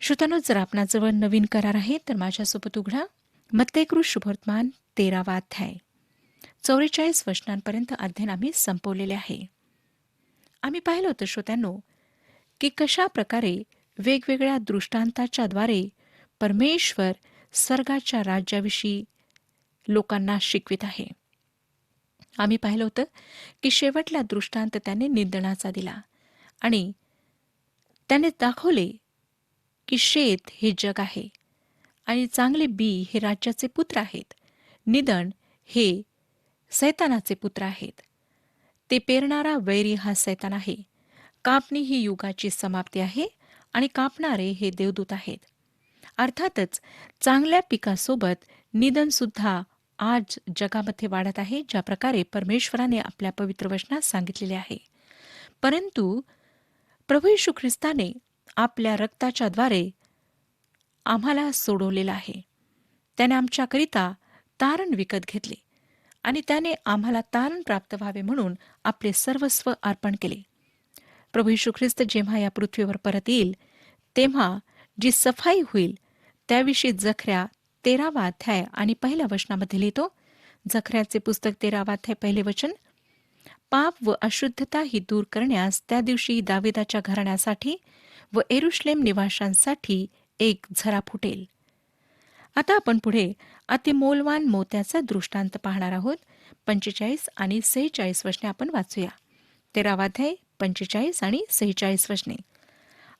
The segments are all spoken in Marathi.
श्रोत्यांनो, जर आपणाजवळ नवीन करार आहे तर माझ्यासोबत उघडा. मत्तेकृत शुभवर्तमान 13वा अध्याय 44 वचनांपर्यंत अध्ययन आम्ही संपवलेले आहे. आम्ही पाहिलं होतं श्रोत्यांनो, की कशा प्रकारे वेगवेगळ्या दृष्टांताच्या द्वारे परमेश्वर स्वर्गाच्या राज्याविषयी लोकांना शिकवित आहे. आम्ही पाहिलं होतं की शेवटला दृष्टांत त्याने निंदणाचा दिला आणि त्याने दाखवले की शेत हे जग आहे आणि चांगले बी हे राज्याचे पुत्र आहेत. निधन हे सैतानाचे पुत्र आहेत. ते पेरणारा वैरी हा सैतान आहे. कापणी ही युगाची समाप्ती आहे आणि कापणारे हे देवदूत आहेत. अर्थातच चांगल्या पिकासोबत निधन सुद्धा आज जगामध्ये वाढत आहे, ज्या प्रकारे परमेश्वराने आपल्या पवित्र वचनात सांगितलेले आहे. परंतु प्रभू येशू ख्रिस्ताने आपल्या रक्ताच्या द्वारे आम्हाला सोडवलेला आहे. त्याने आमच्याकरिता तारण विकत घेतले आणि त्याने आम्हाला तारण प्राप्त व्हावे म्हणून आपले सर्वस्व अर्पण केले. प्रभू येशू ख्रिस्त जेव्हा या पृथ्वीवर परत येईल तेव्हा जी सफाई होईल त्याविषयी जखऱ्या 13वा अध्याय आणि पहिल्या वचनामध्ये लिहितो. जखऱ्याचे पुस्तक 13वा अध्याय पहिले वचन. पाप व अशुद्धता ही दूर करण्यास त्या दिवशी दाविदाच्या घराण्यासाठी व एरुशलेम निवाशांसाठी एक झरा फुटेल. आता आपण पुढे अतिमौल्यवान मोत्याचा दृष्टांत पाहणार आहोत. 45 आणि 46 वचने आपण वाचूया. 13वा अध्याय 45 आणि 46 वचने.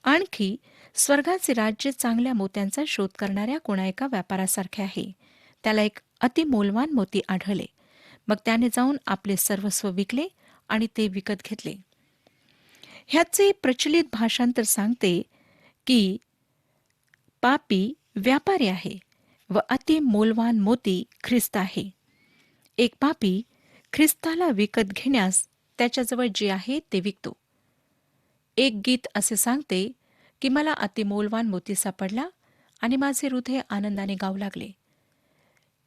आणखी स्वर्गाचे राज्य चांगल्या मोत्यांचा शोध करणाऱ्या कोणा एका व्यापारासारखे आहे. त्याला एक अतिमौल्यवान मोती आढळले. मग त्याने जाऊन आपले सर्वस्व विकले आणि ते विकत घेतले. ह्याचे प्रचलित भाषांतर सांगते की पापी व्यापारी आहे व अतिमौल्यवान मोती ख्रिस्त आहे. एक पापी ख्रिस्ताला विकत घेण्यास त्याच्याजवळ जे आहे ते विकतो. एक गीत असे सांगते की मला अतिमौल्यवान मोती सापडला आणि माझे हृदय आनंदाने गाऊ लागले.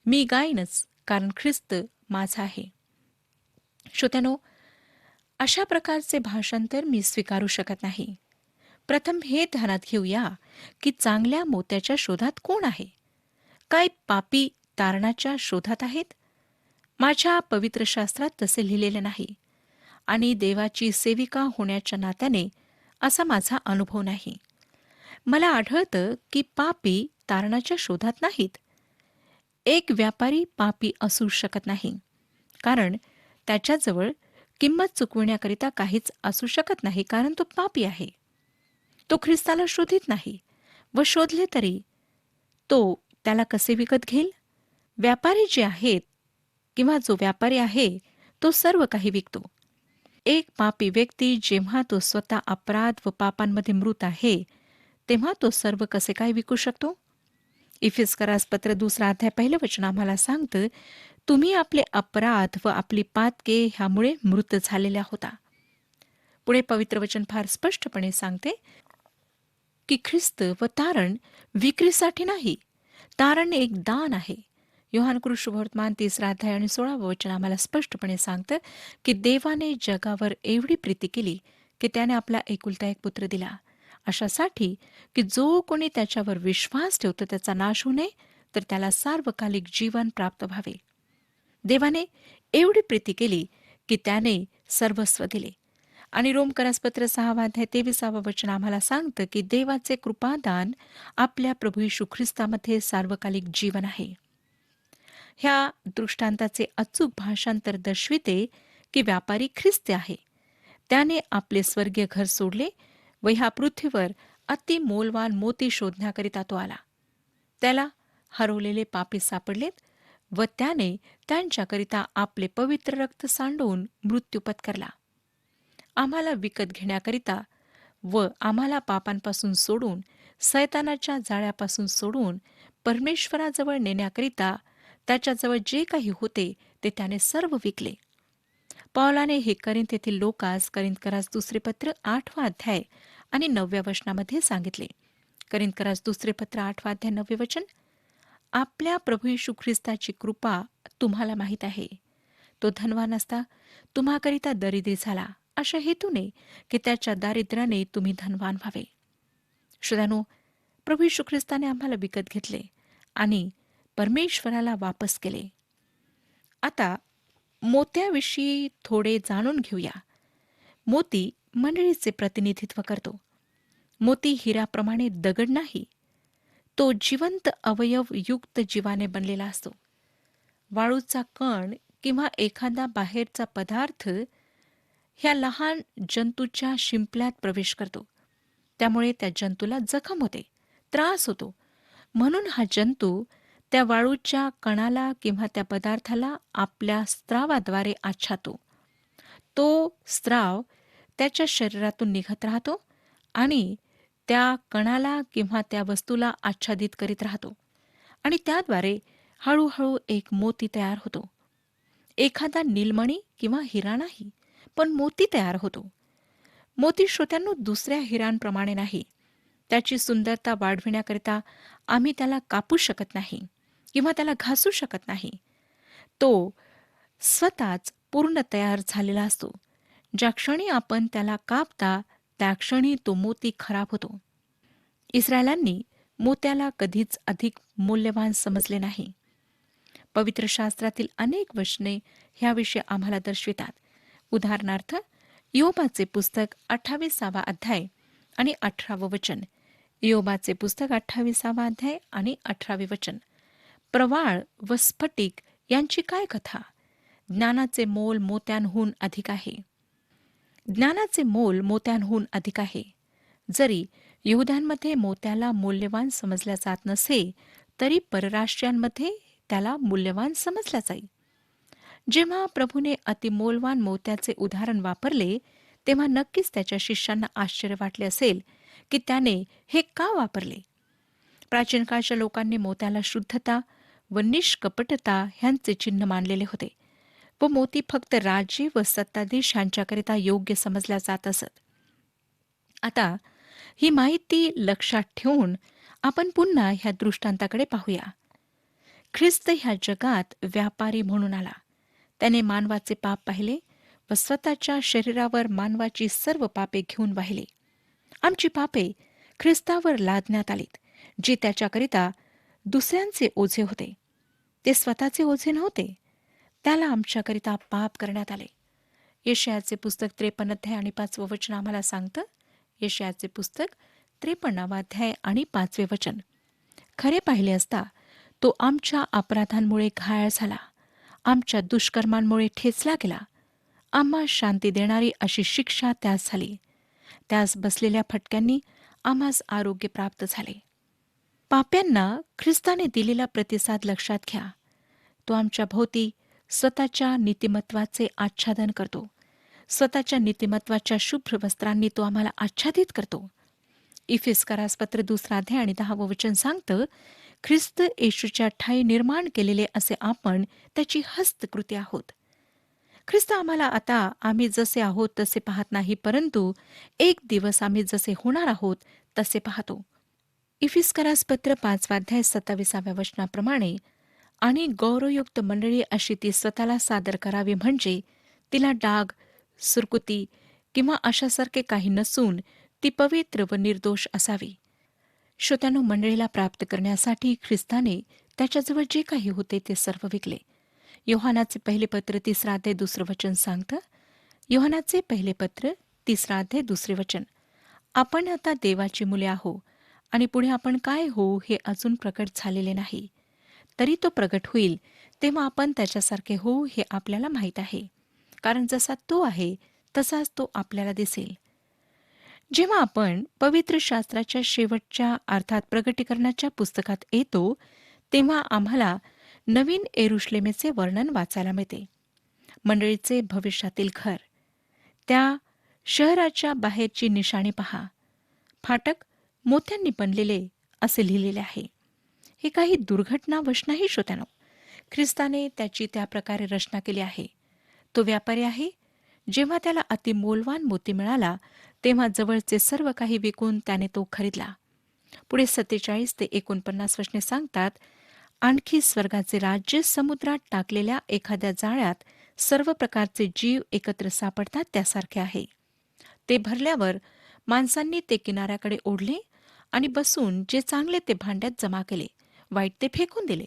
मी गाईनच, कारण ख्रिस्त माझा आहे. श्रोत्यानो, अशा प्रकारचे भाषांतर मी स्वीकारू शकत नाही. प्रथम हे ध्यानात घेऊया की चांगल्या मोत्याच्या शोधात कोण आहे. काय पापी तारणाच्या शोधात आहेत? माझ्या पवित्र शास्त्रात तसे लिहिलेले नाही आणि देवाची सेविका होण्याच्या नात्याने असा माझा अनुभव नाही. मला आढळतं की पापी तारणाच्या शोधात नाहीत. एक व्यापारी पापी असू शकत नाही, कारण त्याच्याजवळ किंमत चुकविण्याकरिता काहीच असू शकत नाही, कारण तो पापी आहे. तो ख्रिस्ताला शोधित नाही व शोधले तरी तो त्याला कसे विकत घेईल? व्यापारी जे आहेत किंवा जो व्यापारी आहे तो सर्व काही विकतो. एक पापी व्यक्ती जेव्हा तो स्वतः अपराध व पापांमध्ये मृत आहे तेव्हा तो सर्व कसे काय विकू शकतो? इफिस्करास पत्र 2 अध्याय 1 वचन आम्हाला सांगतं, तुम्ही आपले अपराध व आपली पातके ह्यामुळे मृत झालेल्या होता. पुढे पवित्र वचन फार स्पष्टपणे सांगते की ख्रिस्त व तारण विक्रीसाठी नाही. तारण एक दान आहे. योहानकृत शुभवर्तमान 3 अध्याय आणि 16 वचन आम्हाला स्पष्टपणे सांगतं की देवाने जगावर एवढी प्रीती केली की त्याने आपला एकुलता एक पुत्र दिला, अशासाठी की जो कोणी त्याच्यावर विश्वास ठेवतो त्याचा नाश होऊ नये, तर त्याला सार्वकालिक जीवन प्राप्त व्हावे. देवाने एवढी प्रीती केली की त्याने सर्वस्व दिले. आणि रोमकरासपत्र 6 अध्याय 23 वचन आम्हाला सांगतं की देवाचे कृपादान आपल्या प्रभू येशू ख्रिस्तामध्ये सार्वकालिक जीवन आहे. ह्या दृष्टांताचे अचूक भाषांतर दर्शविते की व्यापारी ख्रिस्त आहे. त्याने आपले स्वर्गीय घर सोडले व ह्या पृथ्वीवर अतिमौल्यवान मोती शोधण्याकरिता तो आला. त्याला हरवलेले पापी सापडलेत व त्याने त्यांच्याकरिता आपले पवित्र रक्त सांडवून मृत्यू पत्करला. आम्हाला विकत घेण्याकरिता व आम्हाला पापांपासून सोडून, सैतानाच्या जाळ्यापासून सोडून परमेश्वराजवळ नेण्याकरिता त्याच्याजवळ जे काही होते ते त्याने सर्व विकले. पौलाने हे करिंथ येथील लोकास करिंथकरास 2 पत्र 8 अध्याय आणि 9 वचनामध्ये सांगितले. करिंथकरास 2 पत्र 8 अध्याय 9 वचन. आपल्या प्रभू येशू ख्रिस्ताची कृपा तुम्हाला माहीत आहे. तो धनवान असता तुम्हाकरिता दरिद्री झाला, अशा हेतूने की त्याच्या दारिद्र्याने तुम्ही धनवान व्हावे. श्रोत्यानो, प्रभू येशू ख्रिस्ताने आम्हाला विकत घेतले आणि परमेश्वराला वापस केले. आता मोत्याविषयी थोडे जाणून घेऊया. मोती मंडळीचे प्रतिनिधित्व करतो. मोती हिराप्रमाणे दगड नाही, तो जिवंत अवयव युक्त जीवाने बनलेला असतो. वाळूचा कण किंवा एखादा बाहेरचा पदार्थ ह्या लहान जंतूच्या शिंपल्यात प्रवेश करतो. त्यामुळे त्या जंतूला जखम होते, त्रास होतो. म्हणून हा जंतू त्या वाळूच्या कणाला किंवा त्या पदार्थाला आपल्या स्त्रावाद्वारे आच्छादतो. तो स्त्राव त्याच्या शरीरातून निघत राहतो आणि त्या कणाला किंवा त्या वस्तूला आच्छादित करीत राहतो आणि त्याद्वारे हळूहळू एक मोती तयार होतो. एखादा नीलमणी किंवा हिरा नाही, पण मोती तयार होतो. मोती श्रोत्यांनो दुसऱ्या हिरांप्रमाणे नाही. त्याची सुंदरता वाढविण्याकरिता आम्ही त्याला कापू शकत नाही किंवा त्याला घासू शकत नाही. तो स्वतःच पूर्ण तयार झालेला असतो. ज्या क्षणी आपण त्याला कापता त्या क्षणी तो मोती खराब होतो. इस्रायलांनी मोत्याला कधीच अधिक मूल्यवान समजले नाही. पवित्र शास्त्रातील अनेक वचने ह्याविषयी आम्हाला दर्शवितात. उदाहरणार्थ इयोबाचे पुस्तक 28 अध्याय आणि 18 वचन. इयोबाचे पुस्तक 28 अध्याय आणि 18 वचन. प्रवाळ व स्फटिक यांची काय कथा? ज्ञानाचे मोल मोत्यांहून अधिक आहे. ज्ञानाचे मोल मोत्यांहून अधिक आहे. जरी यहुद्यांमध्ये मोत्याला मूल्यवान समजल्या जात नसे, तरी परराष्ट्रीयांमध्ये त्याला मूल्यवान समजला जाईल. जेव्हा प्रभूने अतिमोलवान मोत्याचे उदाहरण वापरले, तेव्हा नक्कीच त्याच्या शिष्यांना आश्चर्य वाटले असेल की त्याने हे का वापरले. प्राचीन काळच्या लोकांनी मोत्याला शुद्धता व निष्कपटता ह्यांचे चिन्ह मानलेले होते व मोती फक्त राजे व सत्ताधीश यांच्याकरिता योग्य समजल्या जात असत. आता ही माहिती लक्षात ठेवून आपण पुन्हा ह्या दृष्टांताकडे पाहूया. ख्रिस्त ह्या जगात व्यापारी म्हणून आला. त्याने मानवाचे पाप पाहिले व स्वतःच्या शरीरावर मानवाची सर्व पापे घेऊन वाहिले. आमची पापे ख्रिस्तावर लादण्यात आलीत, जी त्याच्याकरिता दुसऱ्यांचे ओझे होते. ते स्वतःचे ओझे नव्हते. त्याला आमच्याकरिता पाप करण्यात आले. यशायाचे पुस्तक 53 अध्याय आणि 5 वचन आम्हाला सांगतं. यशायाचे पुस्तक 53 अध्याय आणि 5 वचन. खरे पाहिले असता तो आमच्या अपराधांमुळे घायल झाला, आमच्या दुष्कर्मांमुळे ठेचला गेला. आम्हा शांती देणारी अशी शिक्षा त्यास झाली. त्यास बसलेल्या फटक्यांनी आम्हास आरोग्य प्राप्त झाले. पाप्यांना ख्रिस्ताने दिलेला प्रतिसाद लक्षात घ्या. तो आमच्या भोवती स्वतःच्या नीतिमत्वाचे आच्छादन करतो. स्वतःच्या नीतिमत्वाच्या शुभ्र वस्त्रांनी तो आम्हाला आच्छादित करतो. इफिस्करास पत्र 2 अध्याय आणि 10 वचन सांगतं, ख्रिस्त येशूच्या ठायी निर्माण केलेले असे आपण त्याची हस्तकृती आहोत. ख्रिस्त आम्हाला आता आम्ही जसे आहोत तसे पाहत नाही, परंतु एक दिवस आम्ही जसे होणार आहोत तसे पाहतो. इफिस्करास पत्र 5 अध्याय 27 वचनाप्रमाणे, आणि गौरवयुक्त मंडळी अशी ती स्वतःला सादर करावी, म्हणजे तिला डाग, सुरकुती किंवा अशासारखे काही नसून ती पवित्र व निर्दोष असावी. श्रोत्यांनो, मंडळीला प्राप्त करण्यासाठी ख्रिस्ताने त्याच्याजवळ जे काही होते ते सर्व विकले. योहानाचे पहिले पत्र 3 अध्याय 2 वचन सांगतं. योहानाचे पहिले पत्र 3 अध्याय 2 वचन. आपण आता देवाची मुले आहो आणि पुढे आपण काय होऊ हे अजून प्रकट झालेले नाही. तरी तो प्रगट होईल तेव्हा आपण त्याच्यासारखे होऊ हे आपल्याला माहीत आहे, कारण जसा तो आहे तसाच तो आपल्याला दिसेल. जेव्हा आपण पवित्र शास्त्राच्या शेवटच्या अर्थात प्रगटीकरणाच्या पुस्तकात येतो, तेव्हा आम्हाला नवीन येरुशलेमेचे वर्णन वाचायला मिळते. मंडळीचे भविष्यातील घर, त्या शहराच्या बाहेरची निशाणी पहा. फाटक मोत्यांनी बनलेले असे लिहिलेले आहे. हे काही दुर्घटनावश नाही श्रोत्यानो. ख्रिस्ताने त्याची त्या प्रकारे रचना केली आहे. तो व्यापारी आहे. जेव्हा त्याला अतिमोलवान मोती मिळाला तेव्हा जवळचे सर्व काही विकून त्याने तो खरीदला. पुढे 47 ते 49 वचने सांगतात, आणखी स्वर्गाचे राज्य समुद्रात टाकलेल्या एखाद्या जाळ्यात सर्व प्रकारचे जीव एकत्र सापडतात त्यासारखे आहे. ते भरल्यावर माणसांनी ते किनाऱ्याकडे ओढले आणि बसून जे चांगले ते भांड्यात जमा केले, वाईट ते फेकून दिले.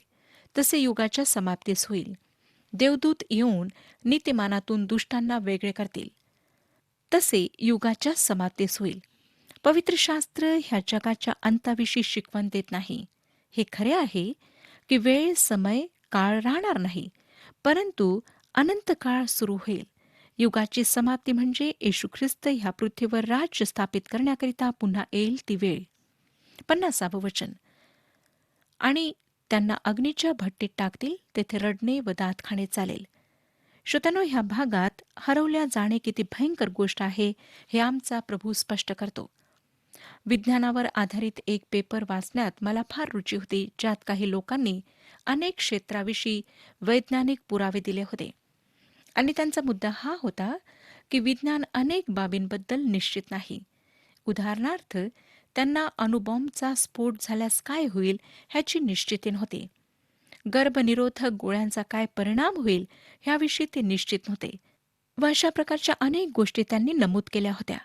तसे युगाच्या समाप्तीस होईल. देवदूत येऊन नीतिमानातून दुष्टांना वेगळे करतील. तसे युगाच्या समाप्तीस होईल. पवित्र शास्त्र ह्या जगाच्या अंताविषयी शिकवण देत नाही. हे खरे आहे की वेळ, समय, काळ राहणार नाही, परंतु अनंत काळ सुरू होईल. युगाची समाप्ती म्हणजे येशू ख्रिस्त ह्या पृथ्वीवर राज्य स्थापित करण्याकरिता पुन्हा येईल ती वेळ. 50वे वचन. आणि त्यांना अग्नीच्या भट्टीत टाकतील, तेथे रडणे व दात खाणे चालेल. श्रोत्यानो, ह्या भागात हरवल्या जाणे किती भयंकर गोष्ट आहे हे आमचा प्रभू स्पष्ट करतो. विज्ञानावर आधारित एक पेपर वाचण्यात मला फार रुची होती, ज्यात काही लोकांनी अनेक क्षेत्राविषयी वैज्ञानिक पुरावे दिले होते. आणि त्यांचा मुद्दा हा होता की विज्ञान अनेक बाबींबद्दल निश्चित नाही. उदाहरणार्थ, त्यांना अणुबॉम्बचा स्फोट झाल्यास काय होईल ह्याची निश्चिती नव्हती. गर्भनिरोधक गोळ्यांचा काय परिणाम होईल ह्याविषयी ते निश्चित नव्हते. व अशा प्रकारच्या अनेक गोष्टी त्यांनी नमूद केल्या होत्या.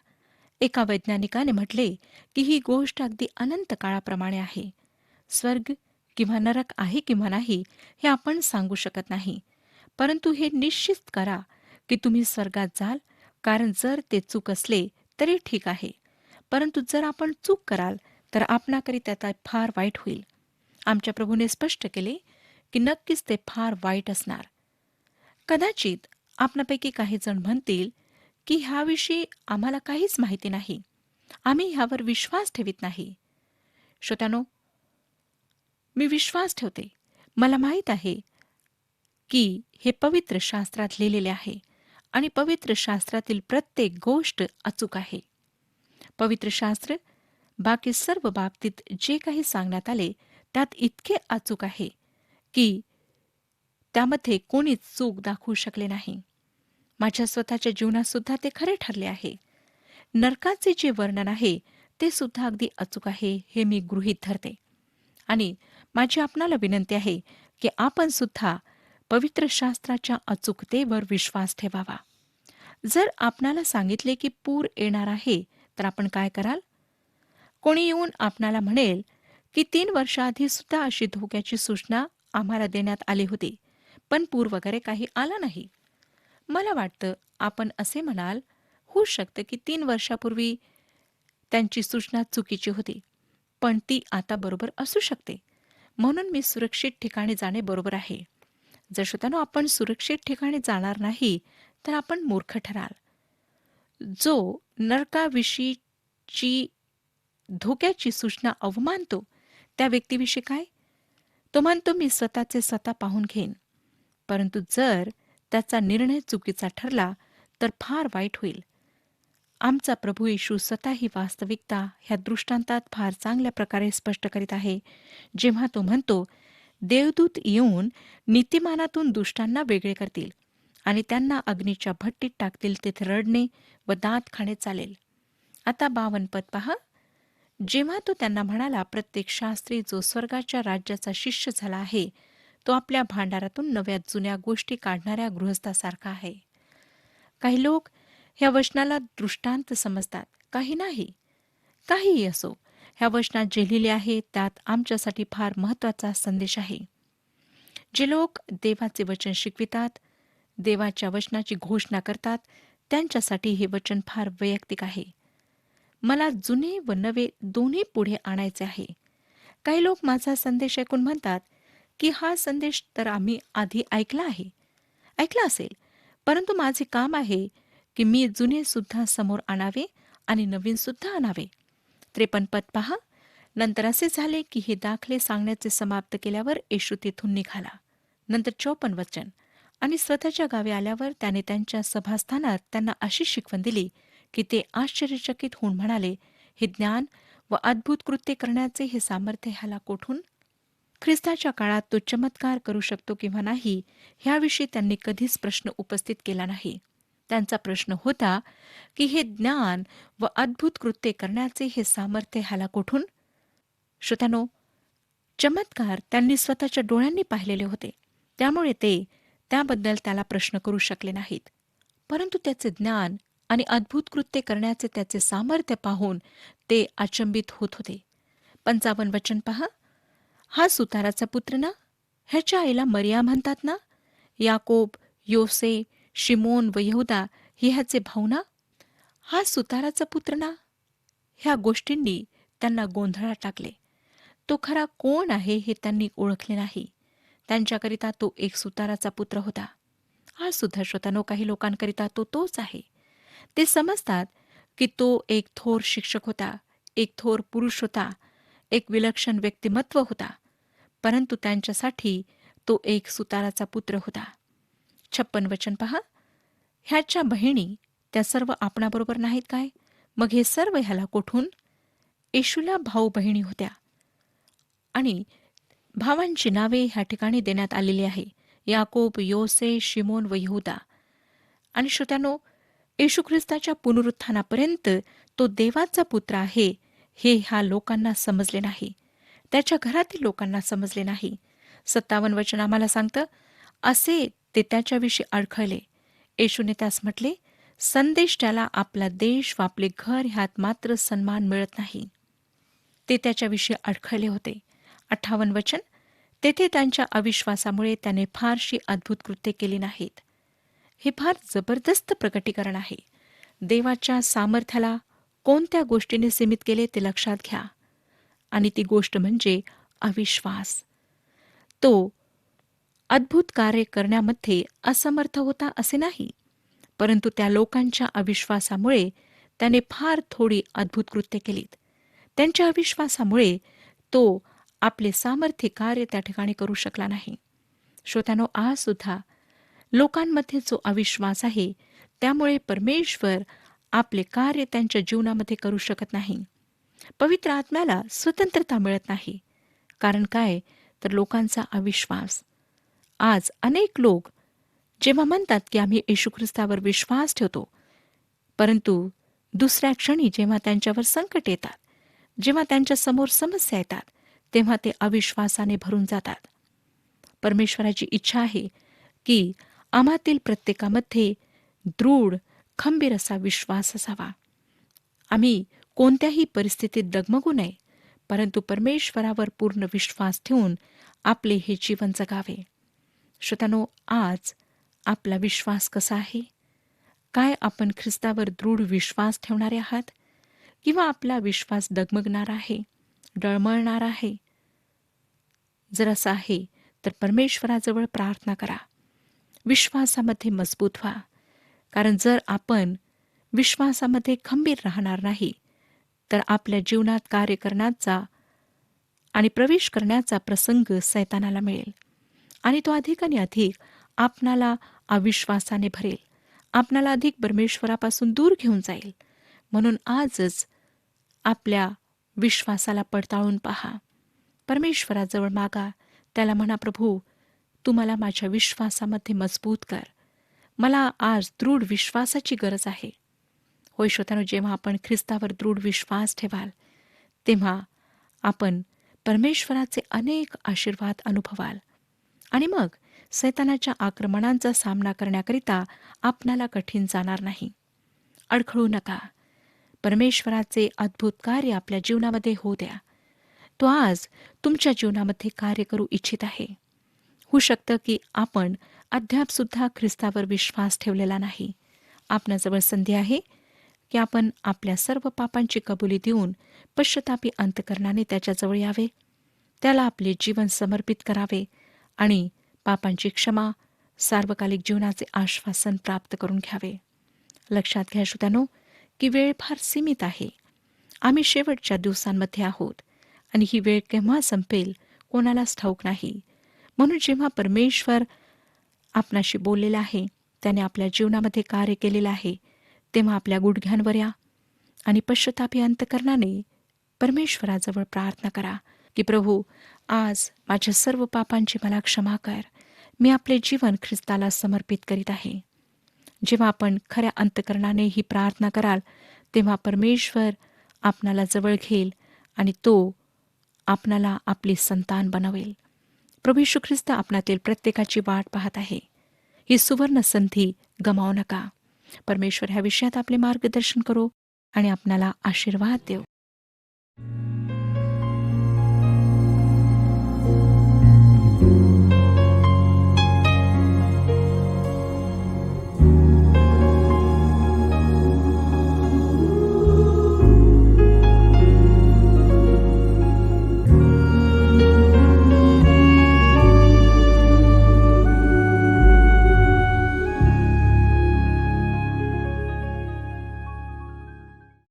एका वैज्ञानिकाने म्हटले की ही गोष्ट अगदी अनंत काळाप्रमाणे आहे. स्वर्ग किंवा नरक आहे किंवा नाही हे आपण सांगू शकत नाही, परंतु हे निश्चित करा की तुम्ही स्वर्गात जाल, कारण जर ते चूक असले तरी ठीक आहे, परंतु जर आपण चूक कराल तर आपणाकरिता ते फार वाईट होईल. आमच्या प्रभूने स्पष्ट केले की नक्कीच ते फार वाईट असणार. कदाचित आपणापैकी काही जण म्हणतील की ह्याविषयी आम्हाला काहीच माहिती नाही, आम्ही ह्यावर विश्वास ठेवित नाही. श्रोत्यानो, मी विश्वास ठेवते. मला माहीत आहे की हे पवित्र शास्त्रात लिहिलेले आहे आणि पवित्र शास्त्रातील प्रत्येक गोष्ट अचूक आहे. पवित्र शास्त्र बाकी सर्व बाबतीत जे काही सांगण्यात आले त्यात इतके अचूक आहे की त्यामध्ये कोणीच चूक दाखवू शकले नाही. माझ्या स्वतःच्या जीवनात सुद्धा ते खरे ठरले आहे. नरकाचे जे वर्णन आहे ते सुद्धा अगदी अचूक आहे हे मी गृहीत धरते. आणि माझी आपणाला विनंती आहे की आपण सुद्धा पवित्र शास्त्राच्या अचूकतेवर विश्वास ठेवावा. जर आपणाला सांगितले की पूर येणार आहे तर आपण काय कराल? कोणी येऊन आपणाला म्हणेल की 3 वर्षाआधी सुद्धा अशी धोक्याची सूचना आम्हाला देण्यात आली होती, पण पूर वगैरे काही आला नाही. मला वाटतं आपण असे म्हणाल, होऊ शकतं की 3 वर्षापूर्वी त्यांची सूचना चुकीची होती, पण ती आता बरोबर असू शकते. म्हणून मी सुरक्षित ठिकाणी जाणे बरोबर आहे. जर श्रोत्यानो आपण सुरक्षित ठिकाणी जाणार नाही तर आपण मूर्ख ठराल. जो नरकाविषयीची धोक्याची सूचना अवमानतो त्या व्यक्तीविषयी काय? तो म्हणतो मी स्वतःचे स्वतः पाहून घेईन. परंतु जर त्याचा निर्णय चुकीचा ठरला तर फार वाईट होईल. आमचा प्रभू येशू स्वतः ही वास्तविकता ह्या दृष्टांतात फार चांगल्या प्रकारे स्पष्ट करीत आहे, जेव्हा तो म्हणतो, देवदूत येऊन नीतिमानातून दुष्टांना वेगळे करतील आणि त्यांना अग्नीच्या भट्टीत टाकतील, तेथे रडणे व दात खाणे चालेल. आता 52 पद पहा. जेव्हा तो त्यांना म्हणाला, प्रत्येक शास्त्री जो स्वर्गाच्या राज्याचा शिष्य झाला आहे तो आपल्या भांडारातून नव्या जुन्या गोष्टी काढणाऱ्या गृहस्थासारखा आहे. काही लोक ह्या वचनाला दृष्टांत समजतात, काही नाही. काहीही असो, ह्या वचनात जे लिहिले आहे त्यात आमच्यासाठी फार महत्वाचा संदेश आहे. जे लोक देवाचे वचन शिकवितात, देवाच्या वचनाची घोषणा करतात, त्यांच्यासाठी हे वचन फार वैयक्तिक आहे. मला जुने व नवे दोन्ही पुढे आणायचे आहे. काही लोक माझा संदेश ऐकून म्हणतात की हा संदेश तर आम्ही आधी ऐकला असेल, परंतु माझे काम आहे की मी जुने सुद्धा समोर आणावे आणि नवीन सुद्धा आणावे. 53 पद पहा. नंतर असे झाले की हे दाखले सांगण्याचे समाप्त केल्यावर येशू तेथून निघाला. नंतर 54 वचन. आणि स्वतःच्या गावी आल्यावर त्याने त्यांच्या सभास्थानात त्यांना अशी शिकवण दिली की ते आश्चर्यचकित होऊन म्हणाले, हे ज्ञान व अद्भुत कृत्य करण्याचे हे सामर्थ्य ह्याला कोठून? ख्रिस्ताच्या काळात तो चमत्कार करू शकतो किंवा नाही ह्याविषयी त्यांनी कधीच प्रश्न उपस्थित केला नाही. त्यांचा प्रश्न होता की हे ज्ञान व अद्भुत कृत्य करण्याचे हे सामर्थ्य ह्याला कोठून? श्रोत्यानो, चमत्कार त्यांनी स्वतःच्या डोळ्यांनी पाहिलेले होते, त्यामुळे ते त्याबद्दल त्याला प्रश्न करू शकले नाहीत. परंतु त्याचे ज्ञान आणि अद्भुत कृत्य करण्याचे त्याचे सामर्थ्य पाहून ते अचंबित होत होते. 55 वचन पहा. हा सुताराचा पुत्र ना, ह्याच्या आईला मरिया म्हणतात ना, याकोब, योसे, शिमोन व यहुदा हे ह्याचे भाऊ ना, हा सुताराचा पुत्र ना. ह्या गोष्टींनी त्यांना गोंधळात टाकले. तो खरा कोण आहे हे त्यांनी ओळखले नाही. त्यांच्याकरिता तो एक सुताराचा पुत्र होता. हा सुद्धा श्रोतानो काही लोकांकरिता तो तोच आहे. ते समजतात की तो एक थोर शिक्षक होता, एक थोर पुरुष होता, एक विलक्षण व्यक्तिमत्व होता. परंतु त्यांच्यासाठी तो एक सुताराचा पुत्र होता. 56 वचन पहा. ह्याच्या बहिणी त्या सर्व आपणाबरोबर नाहीत काय? मग हे सर्व ह्याला कोठून? येशूला भाऊ बहिणी होत्या आणि भावांची नावे ह्या ठिकाणी देण्यात आलेली आहे. याकोब, योसे, शिमोन व यहुदा. आणि श्रोत्यानो, येशू ख्रिस्ताच्या पुनरुत्थानापर्यंत तो देवाचा पुत्र आहे हे ह्या लोकांना समजले नाही. त्याच्या घरातील लोकांना समजले नाही. 57 वचन आम्हाला सांगतं, असे ते त्याच्याविषयी अडखळले. येशूने त्यास म्हटले, संदेश त्याला आपला देश व आपले घर ह्यात मात्र सन्मान मिळत नाही. ते त्याच्याविषयी अडखळले होते. 58 वचन, तेथे त्यांच्या अविश्वासामुळे त्याने फारशी अद्भुत कृत्ये केली नाहीत. हे फार जबरदस्त प्रकटीकरण आहे. देवाच्या सामर्थ्याला कोणत्या गोष्टीने सीमित केले ते लक्षात घ्या. आणि ती गोष्ट म्हणजे अविश्वास. तो अद्भुत कार्य करण्यामध्ये असमर्थ होता असे नाही, परंतु त्या लोकांच्या अविश्वासामुळे त्याने फार थोडी अद्भुत कृत्ये केलीत. त्यांच्या अविश्वासामुळे तो आपले सामर्थ्य कार्य त्या ठिकाणी करू शकला नाही. श्रोत्यानो, आज सुद्धा लोकांमध्ये जो अविश्वास आहे त्यामुळे परमेश्वर आपले कार्य त्यांच्या जीवनामध्ये करू शकत नाही. पवित्र आत्म्याला स्वतंत्रता मिळत नाही. कारण काय? तर लोकांचा अविश्वास. आज अनेक लोक जेव्हा म्हणतात की आम्ही येशू ख्रिस्तावर विश्वास ठेवतो, परंतु दुसऱ्या क्षणी जेव्हा त्यांच्यावर संकट येतात, जेव्हा त्यांच्या समोर समस्या येतात, तेव्हा ते अविश्वासाने भरून जातात. परमेश्वराची इच्छा आहे की आम्हातील प्रत्येकामध्ये दृढ, खंबीर असा विश्वास असावा. आम्ही कोणत्याही परिस्थितीत डगमगू नये, परंतु परमेश्वरावर पूर्ण विश्वास ठेवून आपले हे जीवन जगावे. श्रोत्यानो, आज आपला विश्वास कसा आहे? काय आपण ख्रिस्तावर दृढ विश्वास ठेवणारे आहात? किंवा आपला विश्वास डगमगणार आहे, डळमळणार आहे? जर असं आहे तर परमेश्वराजवळ प्रार्थना करा. विश्वासामध्ये मजबूत व्हा. कारण जर आपण विश्वासामध्ये खंबीर राहणार नाही, तर आपल्या जीवनात कार्य करण्याचा आणि प्रवेश करण्याचा प्रसंग सैतानाला मिळेल आणि तो अधिक आणि अधिक आपणाला अविश्वासाने भरेल, आपणाला अधिक परमेश्वरापासून दूर घेऊन जाईल. म्हणून आजच आपल्या विश्वासाला पडताळून पहा. परमेश्वराजवळ मागा. त्याला म्हणा, प्रभू, तू मला माझ्या विश्वासामध्ये मजबूत कर. मला आज दृढ विश्वासाची गरज आहे. होय श्रोत्यानो, जेव्हा आपण ख्रिस्तावर दृढ विश्वास ठेवाल, तेव्हा आपण परमेश्वराचे अनेक आशीर्वाद अनुभवाल आणि मग सैतानाच्या आक्रमणांचा सामना करण्याकरिता आपणाला कठीण जाणार नाही. अडखळू नका. परमेश्वराचे अद्भुत कार्य आपल्या जीवनामध्ये होऊ द्या. तो आज तुमच्या जीवनामध्ये कार्य करू इच्छित आहे. होऊ शकतं की आपण अद्याप सुद्धा ख्रिस्तावर विश्वास ठेवलेला नाही. आपणाजवळ संधी आहे की आपण आपल्या सर्व पापांची कबुली देऊन पश्चातापी अंतकरणाने त्याच्याजवळ यावे, त्याला आपले जीवन समर्पित करावे आणि पापांची क्षमा, सार्वकालिक जीवनाचे आश्वासन प्राप्त करून घ्यावे. लक्षात घ्या श्रोत्यानो, की वेळ फार सीमित आहे. आम्ही शेवटच्या दिवसांमध्ये आहोत आणि ही वेळ केव्हा संपेल कोणालाच ठाऊक नाही. म्हणून जेव्हा परमेश्वर आपणाशी बोललेला आहे, त्याने आपल्या जीवनामध्ये कार्य केलेलं आहे, तेव्हा आपल्या गुडघ्यांवर या आणि पश्चातापी अंतकरणाने परमेश्वराजवळ प्रार्थना करा की प्रभू, आज माझ्या सर्व पापांची मला क्षमा कर. मी आपले जीवन ख्रिस्ताला समर्पित करीत आहे. जेव्हा आपण खऱ्या अंतकरणाने ही प्रार्थना कराल, तेव्हा परमेश्वर आपणाला जवळ घेईल आणि तो आपणाला आपली संतान बनवेल. प्रभू येशू ख्रिस्त आपणातील प्रत्येकाची वाट पाहत आहे. ही सुवर्ण संधी गमावू नका. परमेश्वर ह्या विषयात आपले मार्गदर्शन करो आणि आपणाला आशीर्वाद देव.